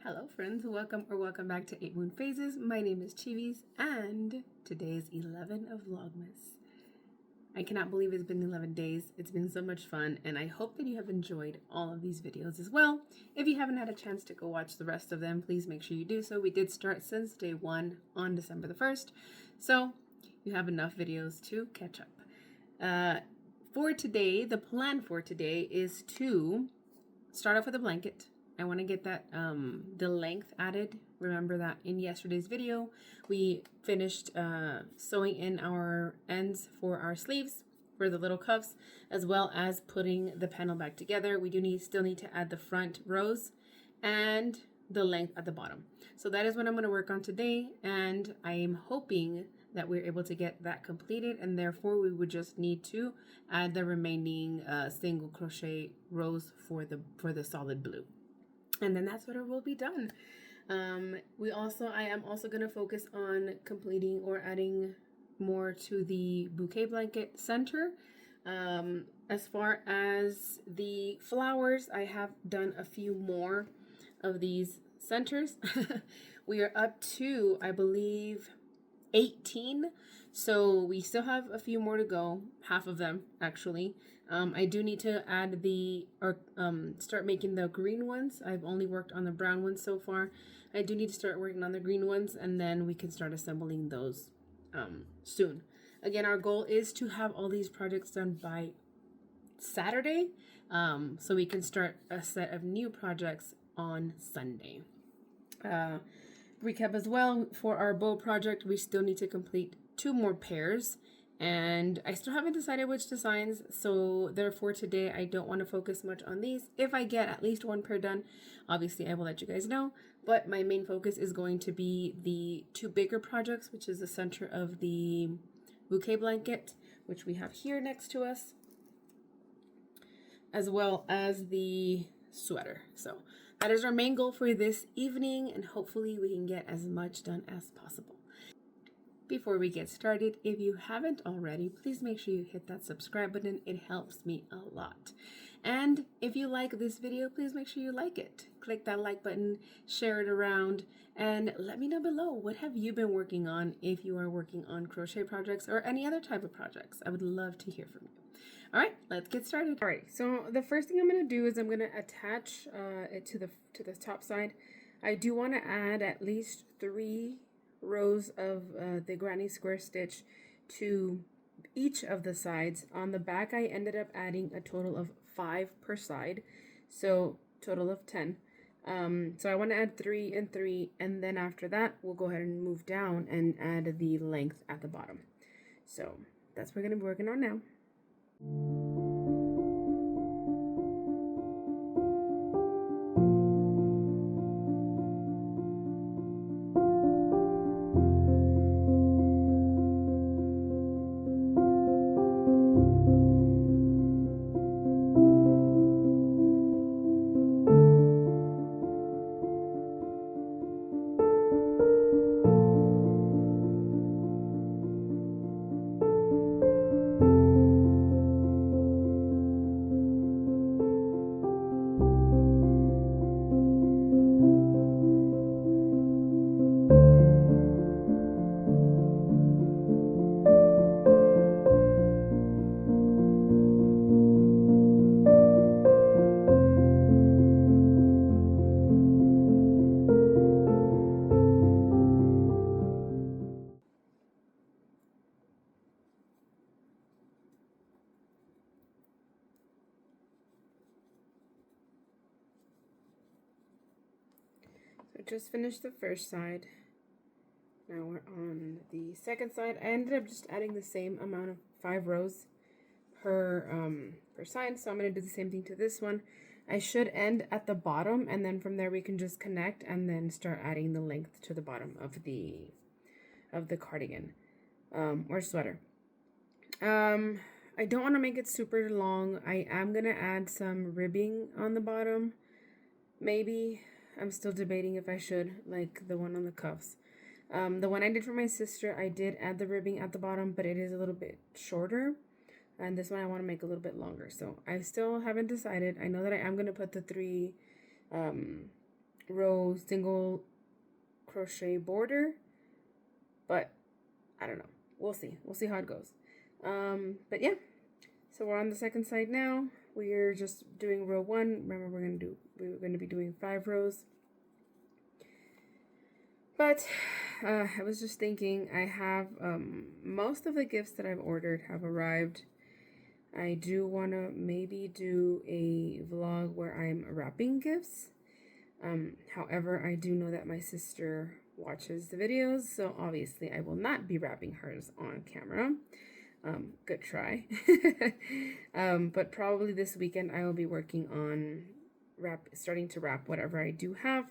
Hello friends, welcome back to 8 Moon Phases. My name is Chivis and today is 11 of Vlogmas. I cannot believe it's been 11 days. It's been so much fun and I hope that you have enjoyed all of these videos as well. If you haven't had a chance to go watch the rest of them, please make sure you do so. We did start since day 1 on December the 1st, so you have enough videos to catch up. For today, the plan for today is to start off with a blanket. I want to get that the length added. Remember that in yesterday's video we finished sewing in our ends for our sleeves for the little cuffs, as well as putting the panel back together. We still need to add the front rows and the length at the bottom. So that is what I'm going to work on today, and I am hoping that we're able to get that completed, and therefore we would just need to add the remaining single crochet rows for the solid blue. And then that's what it will be done. I am also going to focus on completing or adding more to the bouquet blanket center. As far as the flowers, I have done a few more of these centers. We are up to, I believe, 18, so we still have a few more to go, half of them actually. I do need to add start making the green ones. I've only worked on the brown ones so far. I do need to start working on the green ones, and then we can start assembling those soon. Again, our goal is to have all these projects done by Saturday, so we can start a set of new projects on Sunday. Recap as well, for our bow project, we still need to complete 2 more pairs, and I still haven't decided which designs, so therefore today I don't want to focus much on these. If I get at least 1 pair done, obviously I will let you guys know, but my main focus is going to be the 2 bigger projects, which is the center of the bouquet blanket, which we have here next to us, as well as the sweater. So that is our main goal for this evening, and hopefully we can get as much done as possible. Before we get started, if you haven't already, please make sure you hit that subscribe button. It helps me a lot. And if you like this video, please make sure you like it. Click that like button, share it around, and let me know below, what have you been working on if you are working on crochet projects or any other type of projects. I would love to hear from you. All right, let's get started. All right, so the first thing I'm going to do is I'm going to attach it to the top side. I do want to add at least 3 rows of the granny square stitch to each of the sides. On the back, I ended up adding a total of 5 per side, so total of 10. So I want to add 3 and 3, and then after that, we'll go ahead and move down and add the length at the bottom. So that's what we're going to be working on now. So just finished the first side. Now we're on the second side. I ended up just adding the same amount of 5 rows per side, so I'm going to do the same thing to this one. I should end at the bottom, and then from there we can just connect and then start adding the length to the bottom of the cardigan or sweater. I don't want to make it super long. I am going to add some ribbing on the bottom, maybe. I'm still debating if I should, like the one on the cuffs. The one I did for my sister, I did add the ribbing at the bottom, but it is a little bit shorter. And this one I want to make a little bit longer. So I still haven't decided. I know that I am going to put the 3 row single crochet border, but I don't know. We'll see. We'll see how it goes. But yeah, so we're on the second side now. We're just doing row 1. Remember, we're going to be doing 5 rows. But I was just thinking, I have most of the gifts that I've ordered have arrived. I do want to maybe do a vlog where I'm wrapping gifts. However, I do know that my sister watches the videos, so obviously I will not be wrapping hers on camera. Good try. But probably this weekend I will be working on starting to wrap whatever I do have.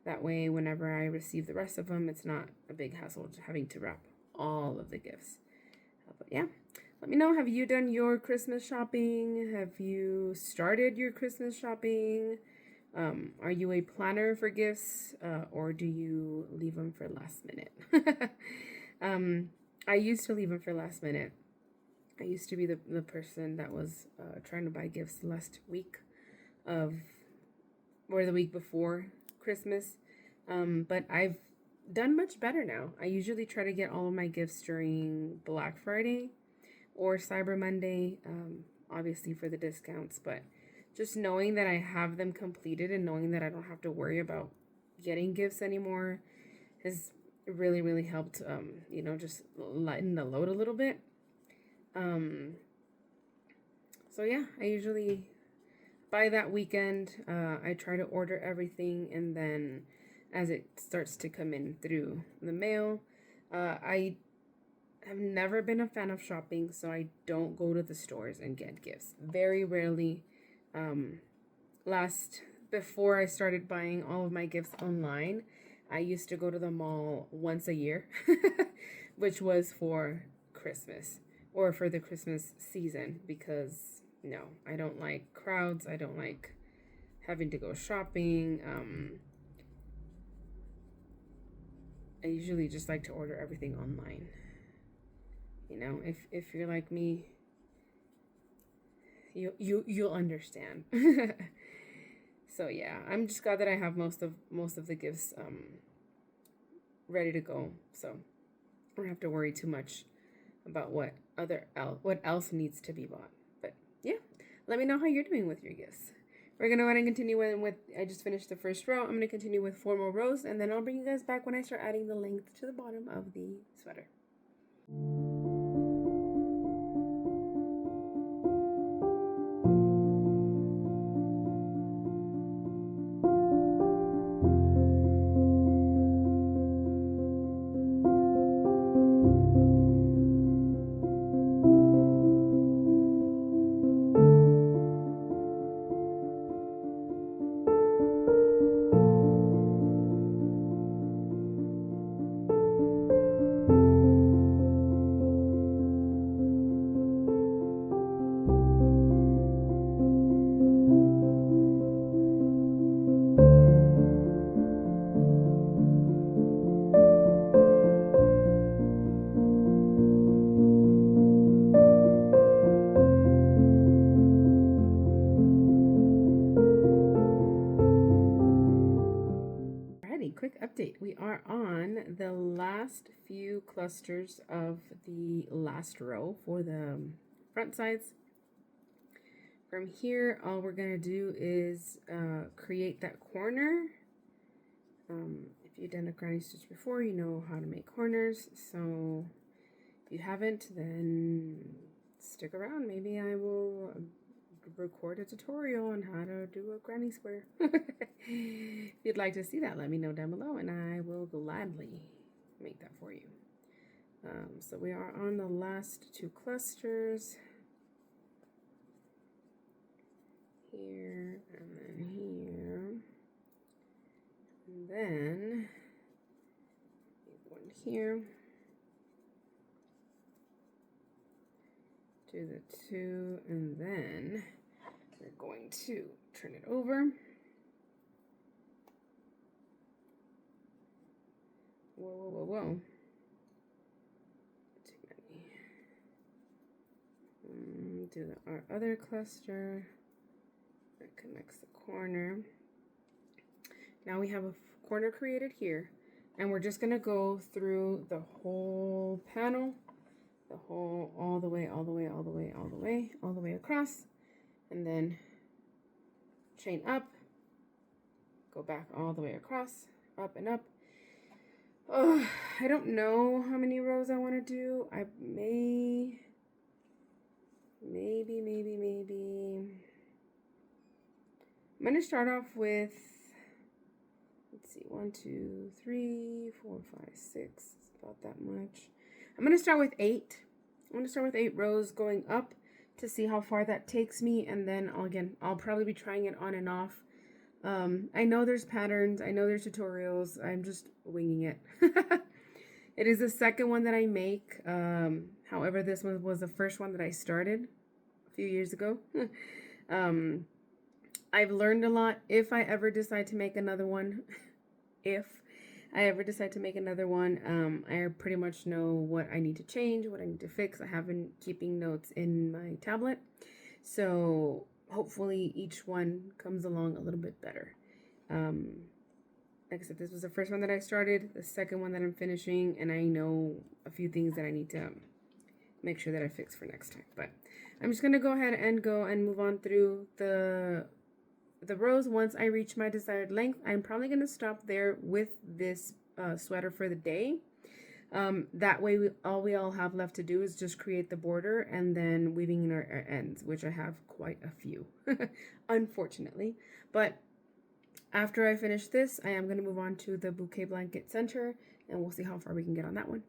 That way, whenever I receive the rest of them, it's not a big hassle having to wrap all of the gifts. But yeah, let me know, have you done your Christmas shopping? Have you started your Christmas shopping? Are you a planner for gifts, or do you leave them for last minute? I used to leave them for last minute. I used to be the person that was trying to buy gifts last week or the week before Christmas. But I've done much better now. I usually try to get all of my gifts during Black Friday or Cyber Monday, obviously for the discounts, but just knowing that I have them completed and knowing that I don't have to worry about getting gifts anymore has really, really helped, just lighten the load a little bit. So yeah, I usually, by that weekend, I try to order everything, and then as it starts to come in through the mail, I have never been a fan of shopping, so I don't go to the stores and get gifts. Very rarely. Before I started buying all of my gifts online, I used to go to the mall once a year, which was for Christmas or for the Christmas season, because no, I don't like crowds. I don't like having to go shopping. I usually just like to order everything online. If you're like me, you'll understand. So yeah, I'm just glad that I have most of the gifts ready to go, so I don't have to worry too much about what else needs to be bought. But yeah, let me know how you're doing with your gifts. We're gonna go ahead and continue with I just finished the first row. I'm gonna continue with 4 more rows, and then I'll bring you guys back when I start adding the length to the bottom of the sweater. Quick update. We are on the last few clusters of the last row for the front sides. From here, all we're going to do is create that corner. If you've done a granny stitch before, you know how to make corners. So if you haven't, then stick around. Maybe I will record a tutorial on how to do a granny square. If you'd like to see that, let me know down below and I will gladly make that for you. So we are on the last 2 clusters, here and then here, and then one here, do the 2, and then we're going to turn it over. Whoa. Too many. Do our other cluster that connects the corner. Now we have a corner created here, and we're just gonna go through the whole panel, all the way across, and then chain up, go back all the way across, up and up. Oh, I don't know how many rows I want to do. I maybe. I'm going to start off with, let's see, 1, 2, 3, 4, 5, 6, about that much. I'm going to start with 8. I'm going to start with 8 rows going up to see how far that takes me. And then I'll probably be trying it on and off. I know there's patterns. I know there's tutorials. I'm just winging it. It is the second one that I make. However, this one was the first one that I started a few years ago. I've learned a lot. If I ever decide to make another one, I pretty much know what I need to change, what I need to fix. I have been keeping notes in my tablet. So hopefully each one comes along a little bit better. Like I said, this was the first one that I started, the second one that I'm finishing, and I know a few things that I need to make sure that I fix for next time. But I'm just going to go ahead and move on through the rows. Once I reach my desired length, I'm probably going to stop there with this sweater for the day. That way all we have left to do is just create the border and then weaving in our ends, which I have quite a few, unfortunately. But after I finish this, I am going to move on to the bouquet blanket center, and we'll see how far we can get on that one.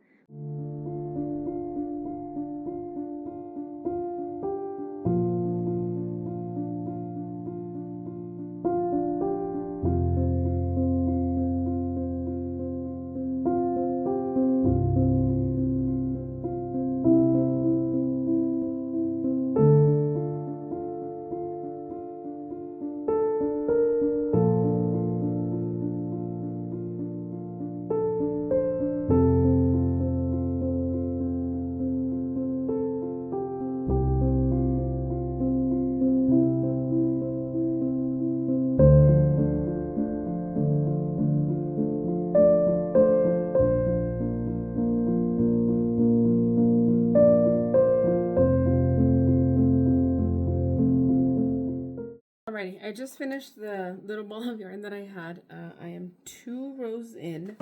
Alrighty, I just finished the little ball of yarn that I had. I am 2 rows in.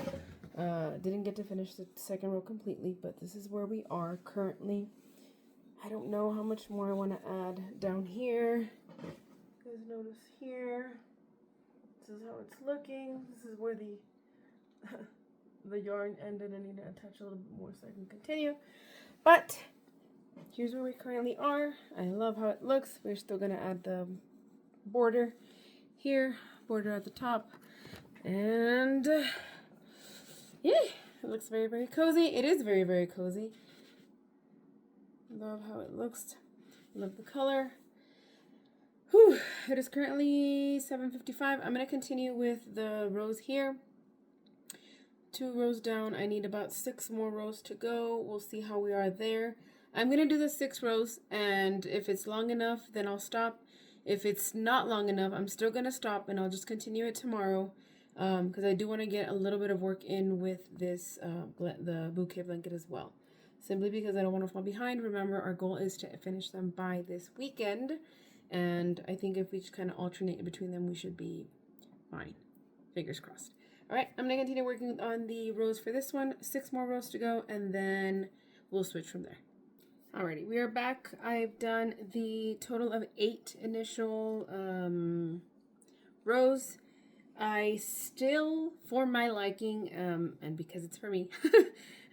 Didn't get to finish the second row completely, but this is where we are currently. I don't know how much more I want to add down here. You guys notice here. This is how it's looking. This is where the yarn ended. I need to attach a little bit more so I can continue. But here's where we currently are. I love how it looks. We're still going to add the border here, border at the top, and yeah, it looks very, very cozy. It is very, very cozy. Love how it looks. Love the color. Whew. It is currently 7:55. I'm going to continue with the rows here. 2 rows down. I need about 6 more rows to go. We'll see how we are there. I'm going to do the 6 rows, and if it's long enough, then I'll stop. If it's not long enough, I'm still going to stop, and I'll just continue it tomorrow, because I do want to get a little bit of work in with this, the bouquet blanket as well. Simply because I don't want to fall behind. Remember, our goal is to finish them by this weekend, and I think if we just kind of alternate between them, we should be fine. Fingers crossed. All right, I'm going to continue working on the rows for this one. 6 more rows to go, and then we'll switch from there. Alrighty, we are back. I've done the total of 8 initial rows. I still, for my liking, and because it's for me,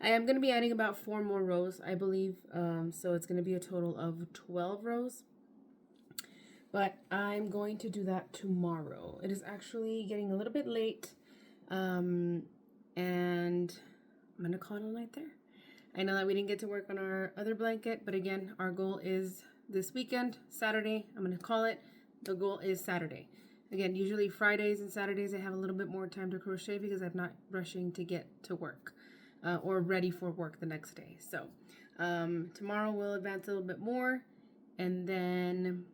I am going to be adding about 4 more rows, I believe. So it's going to be a total of 12 rows. But I'm going to do that tomorrow. It is actually getting a little bit late. And I'm going to call it a night there. I know that we didn't get to work on our other blanket, but again, our goal is this weekend, Saturday. I'm going to call it. The goal is Saturday. Again, usually Fridays and Saturdays I have a little bit more time to crochet because I'm not rushing to get to work or ready for work the next day. So tomorrow we'll advance a little bit more, and then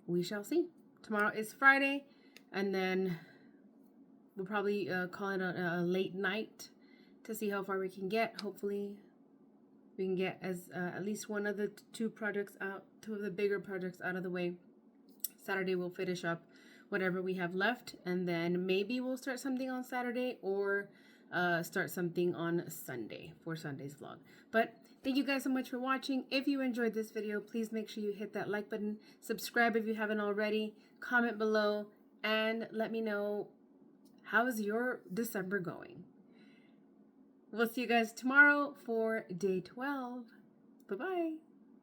we shall see. Tomorrow is Friday, and then we'll probably call it a late night to see how far we can get. Hopefully we can get at least one of the two of the bigger projects out of the way. Saturday we'll finish up whatever we have left, and then maybe we'll start something on Saturday or start something on Sunday for Sunday's vlog. But thank you guys so much for watching. If you enjoyed this video, please make sure you hit that like button, subscribe if you haven't already, comment below, and let me know how's your December going. We'll see you guys tomorrow for day 12. Bye-bye.